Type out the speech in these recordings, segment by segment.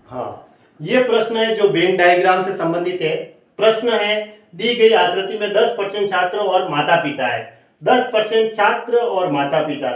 हाँ, ये प्रश्न है जो वेन डायग्राम से संबंधित है। प्रश्न है, दी गई आकृति में 10% छात्र और माता पिता है। 10% छात्र और माता पिता,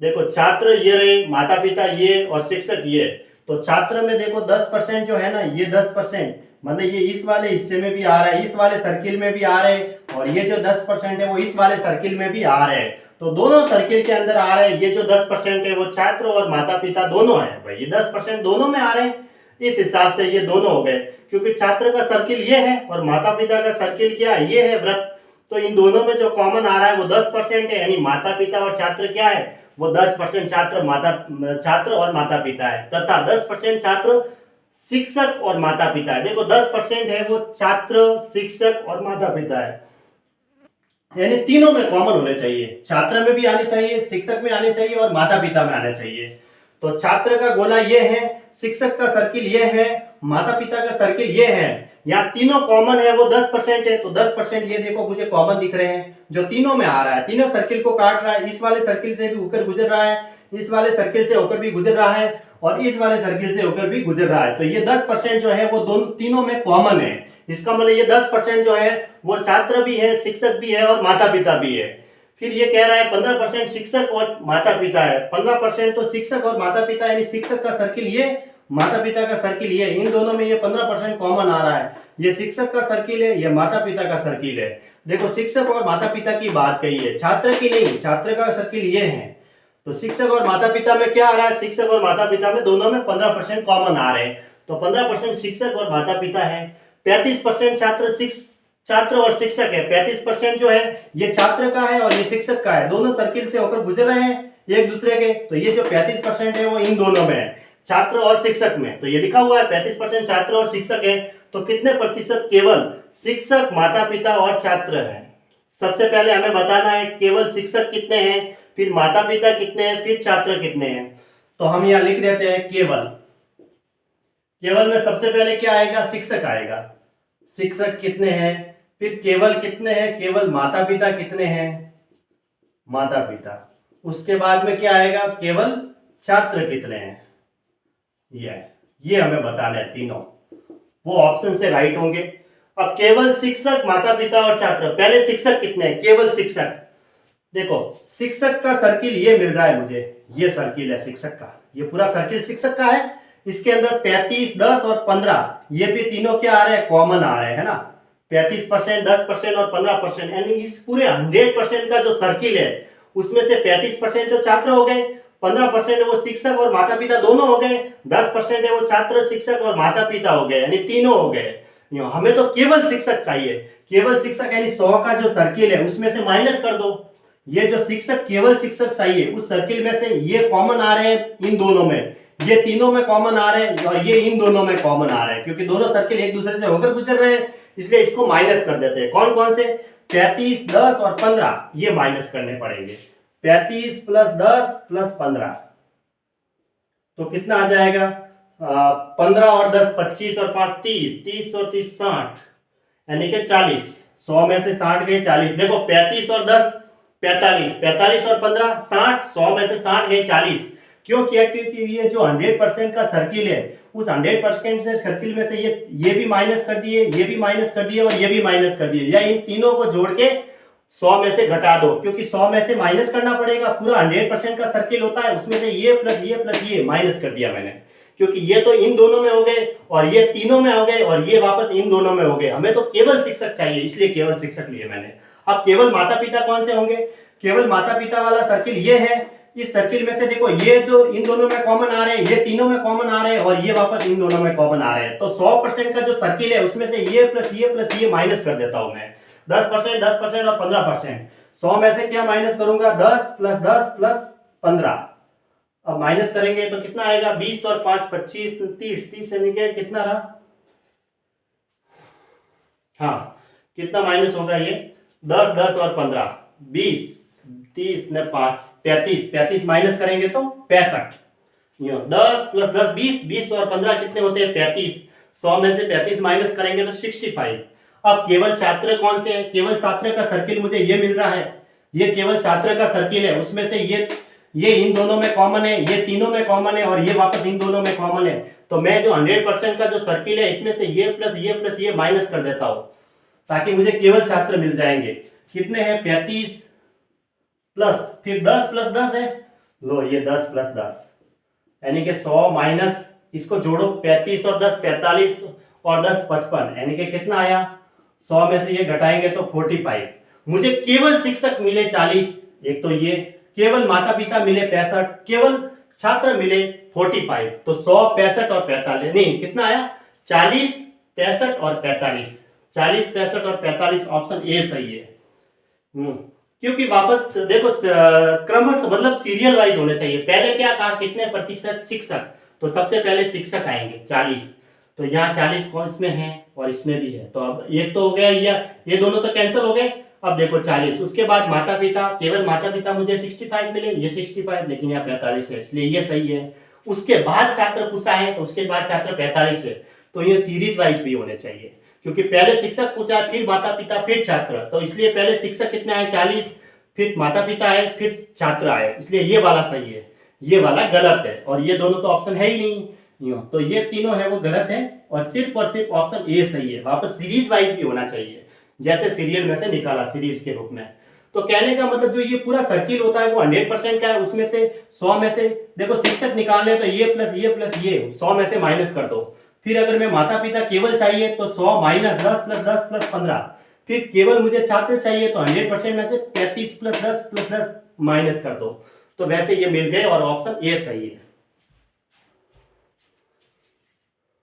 देखो छात्र ये रहे, माता पिता ये और शिक्षक ये। तो छात्र में देखो 10% जो है ना, ये 10% मतलब ये इस वाले हिस्से में भी आ रहा है, इस वाले सर्किल में भी आ रहे हैं, और ये जो 10% है वो इस वाले सर्किल में भी आ रहे हैं। तो दोनों सर्किल के अंदर आ रहे हैं। ये जो 10% है वो छात्र और माता पिता दोनों है भाई, ये 10% दोनों में आ रहे हैं। इस हिसाब से ये दोनों हो गए, क्योंकि छात्र का सर्किल ये है और माता पिता का सर्किल क्या है, ये है वृत्त। तो इन दोनों में जो कॉमन आ रहा है वो 10% है, यानी माता पिता और छात्र क्या है, वो 10% छात्र और माता पिता है, तथा 10% छात्र शिक्षक और माता पिता है। देखो 10% है वो छात्र, शिक्षक और माता पिता है, यानी तीनों में कॉमन होने चाहिए। छात्र में भी आने चाहिए, शिक्षक में आने चाहिए और माता पिता में आने चाहिए। तो छात्र का गोला ये है, शिक्षक का सर्किल ये है, माता पिता का सर्किल ये है। यहाँ तीनों कॉमन है, वो 10% है, तो 10% ये देखो मुझे कॉमन दिख रहे हैं, जो तीनों में आ रहा है, तीनों सर्किल को काट रहा है। इस वाले सर्किल से भी होकर गुजर रहा है, इस वाले सर्किल से होकर भी गुजर रहा है, और इस वाले सर्किल से होकर भी गुजर रहा है। तो ये 10% जो है वो दोनों तीनों में कॉमन है। इसका मतलब ये 10% जो है वो छात्र भी है, शिक्षक भी है और माता पिता भी है। फिर ये कह रहा है 15% शिक्षक और माता पिता है। 15% तो शिक्षक और माता पिता, यानी शिक्षक का सर्किल ये, माता पिता का सर्किल ये, इन दोनों में ये 15% कॉमन आ रहा है। ये शिक्षक का सर्किल है, ये माता पिता का सर्किल है। देखो शिक्षक और माता पिता की बात कही है, छात्र की नहीं। छात्र का सर्किल ये है, तो शिक्षक और माता पिता में क्या आ रहा है, शिक्षक और माता पिता में दोनों में 15% कॉमन आ रहे हैं। तो 15% शिक्षक और माता पिता है। 35% छात्र और शिक्षक है। 35% जो है ये छात्र का है और ये शिक्षक का है, दोनों सर्किल से होकर गुजर रहे हैं एक दूसरे के। तो ये जो 35% है वो इन दोनों में है, छात्र और शिक्षक में। तो ये लिखा हुआ है 35% छात्र और शिक्षक है। तो कितने प्रतिशत केवल शिक्षक, माता पिता और छात्र है। सबसे पहले हमें बताना है केवल शिक्षक कितने हैं, फिर माता पिता कितने हैं, फिर छात्र कितने हैं। तो हम यहाँ लिख देते हैं केवल। केवल में सबसे पहले क्या आएगा, शिक्षक आएगा। शिक्षक कितने हैं, फिर केवल कितने हैं, केवल माता पिता कितने हैं, माता पिता। उसके बाद में क्या आएगा, केवल छात्र कितने हैं, ये हमें बताना है तीनों। वो ऑप्शन से राइट होंगे। अब केवल शिक्षक, माता पिता और छात्र, पहले शिक्षक कितने हैं, केवल शिक्षक। देखो शिक्षक का सर्किल ये मिल रहा है मुझे, ये सर्किल है शिक्षक का, ये पूरा सर्किल शिक्षक का है। इसके अंदर 35, 10 और 15 ये भी तीनों क्या आ रहे हैं, कॉमन आ रहे हैं, है ना। 35%, 10% और 15%, यानी इस पूरे 100% का जो सर्किल है उसमें से 35% जो छात्र हो गए, 15% वो शिक्षक और माता पिता दोनों हो गए, 10% है वो छात्र, शिक्षक और माता पिता हो गए, यानी तीनों हो गए। हमें तो केवल शिक्षक चाहिए। केवल शिक्षक यानी 100 का जो सर्किल है उसमें से माइनस कर दो। ये जो शिक्षक, केवल शिक्षक चाहिए, उस सर्किल में से ये कॉमन आ रहे हैं इन दोनों में, ये तीनों में कॉमन आ रहे हैं और ये इन दोनों में कॉमन आ रहे हैं, क्योंकि दोनों सर्किल एक दूसरे से होकर गुजर रहे हैं, इसलिए इसको माइनस कर देते हैं। कौन कौन से, 35, 10 और 15 ये माइनस करने पड़ेंगे। 35 प्लस 10 प्लस 15 तो कितना आ जाएगा, 15 और 10 25 और 5 30, 30 और 30 60, यानी कि 40। 100 में से 60 गए, 40। देखो 35 और 10 45, 45 और 15 60, 100 में से 60 गए 40। क्यों किया, क्योंकि ये जो 100% का सर्किल है उस 100% से सर्किल में से ये भी माइनस कर दिए, ये भी माइनस कर दिए और ये भी माइनस कर दिए, या इन तीनों को जोड़ के 100 में से घटा दो, क्योंकि 100 में से माइनस करना पड़ेगा। पूरा 100% का सर्किल होता है, उसमें से ये प्लस ये प्लस ये माइनस कर दिया मैंने, क्योंकि ये तो इन दोनों में हो गए और ये तीनों में हो गए और ये वापस इन दोनों में हो गए। हमें तो केवल शिक्षक चाहिए, इसलिए केवल शिक्षक लिए मैंने। अब केवल माता पिता कौन से होंगे, केवल माता पिता वाला सर्किल ये है। इस सर्किल में से देखो ये जो इन दोनों में कॉमन आ रहे हैं, ये तीनों में कॉमन आ रहे हैं और ये वापस इन दोनों में कॉमन आ रहे हैं। तो 100% का जो सर्किल है उसमें से ये प्लस ये माइनस कर देता हूं मैं। 10%, 10% और 15%। 100 में से क्या माइनस करूंगा, 10 प्लस 15। अब माइनस करेंगे तो कितना आएगा, 20 और 5 25, 30, 30 यानी कि कितना रहा, हाँ कितना माइनस होगा ये, 10, 10 और 15 20, 30 ने 5 35, 35 माइनस करेंगे तो 65। 10 प्लस 10 20, 20 और 15 कितने होते हैं, 35। 100 में से 35 माइनस करेंगे तो 65। अब केवल छात्र कौन से हैं, केवल छात्र का सर्किल मुझे ये मिल रहा है, ये केवल छात्र का सर्किल है, उसमें से ये इन दोनों में कॉमन है, ये तीनों में कॉमन है और ये वापस इन दोनों में कॉमन है। तो मैं जो 100% का जो सर्किल है इसमें से ये प्लस ये माइनस कर देता हूं ताकि मुझे केवल छात्र मिल जाएंगे। कितने हैं? 35 प्लस फिर 10 प्लस 10 है, लो ये 10 प्लस 10 यानी कि 100 माइनस इसको जोड़ो 35 और 10 45 और 10 55 यानी कि कितना आया? 100 में से ये घटाएंगे तो 45। मुझे केवल शिक्षक मिले 40, एक तो ये, केवल माता पिता मिले 65, केवल छात्र मिले 45। तो 100 65 और 45 नहीं कितना आया? 40 65 और 45, 40 65 और 45 ऑप्शन ए सही है। क्योंकि वापस देखो क्रमश मतलब सीरियल वाइज होने चाहिए। पहले क्या कहा? कितने प्रतिशत शिक्षक? तो सबसे पहले शिक्षक आएंगे 40, तो यहाँ 40 कौन इसमें है और इसमें भी है, तो अब एक तो हो गया, ये दोनों तो कैंसिल हो गए। अब देखो 40, उसके बाद माता पिता, केवल माता पिता मुझे 65 मिले, ये 65 लेकिन यहाँ 45 है इसलिए ये सही है। उसके बाद छात्र पूछा है तो उसके बाद छात्र 45 है, तो ये सीरीज वाइज भी होने चाहिए क्योंकि पहले शिक्षक पूछा फिर माता पिता फिर छात्र, तो इसलिए पहले शिक्षक कितने आए? 40, फिर माता पिता आए फिर छात्र आए, इसलिए ये वाला सही है, ये वाला गलत है और ये दोनों तो ऑप्शन है ही नहीं, तो ये तीनों है वो गलत है और सिर्फ ऑप्शन ए सही है। वापस सीरीज वाइज भी होना चाहिए, जैसे सीरियल में से निकाला सीरीज के रूप में। तो कहने का मतलब जो ये पूरा सर्किल होता है वो 100% का है, उसमें से 100 में से देखो शिक्षक निकालने तो ये प्लस ये 100 में से माइनस कर दो। फिर अगर मैं माता पिता केवल चाहिए तो 100 माइनस 10 प्लस 10 प्लस 15। फिर केवल मुझे छात्र चाहिए तो 100% में से 35 प्लस 10 माइनस कर दो। तो वैसे ये मिल गए और ऑप्शन ए सही है।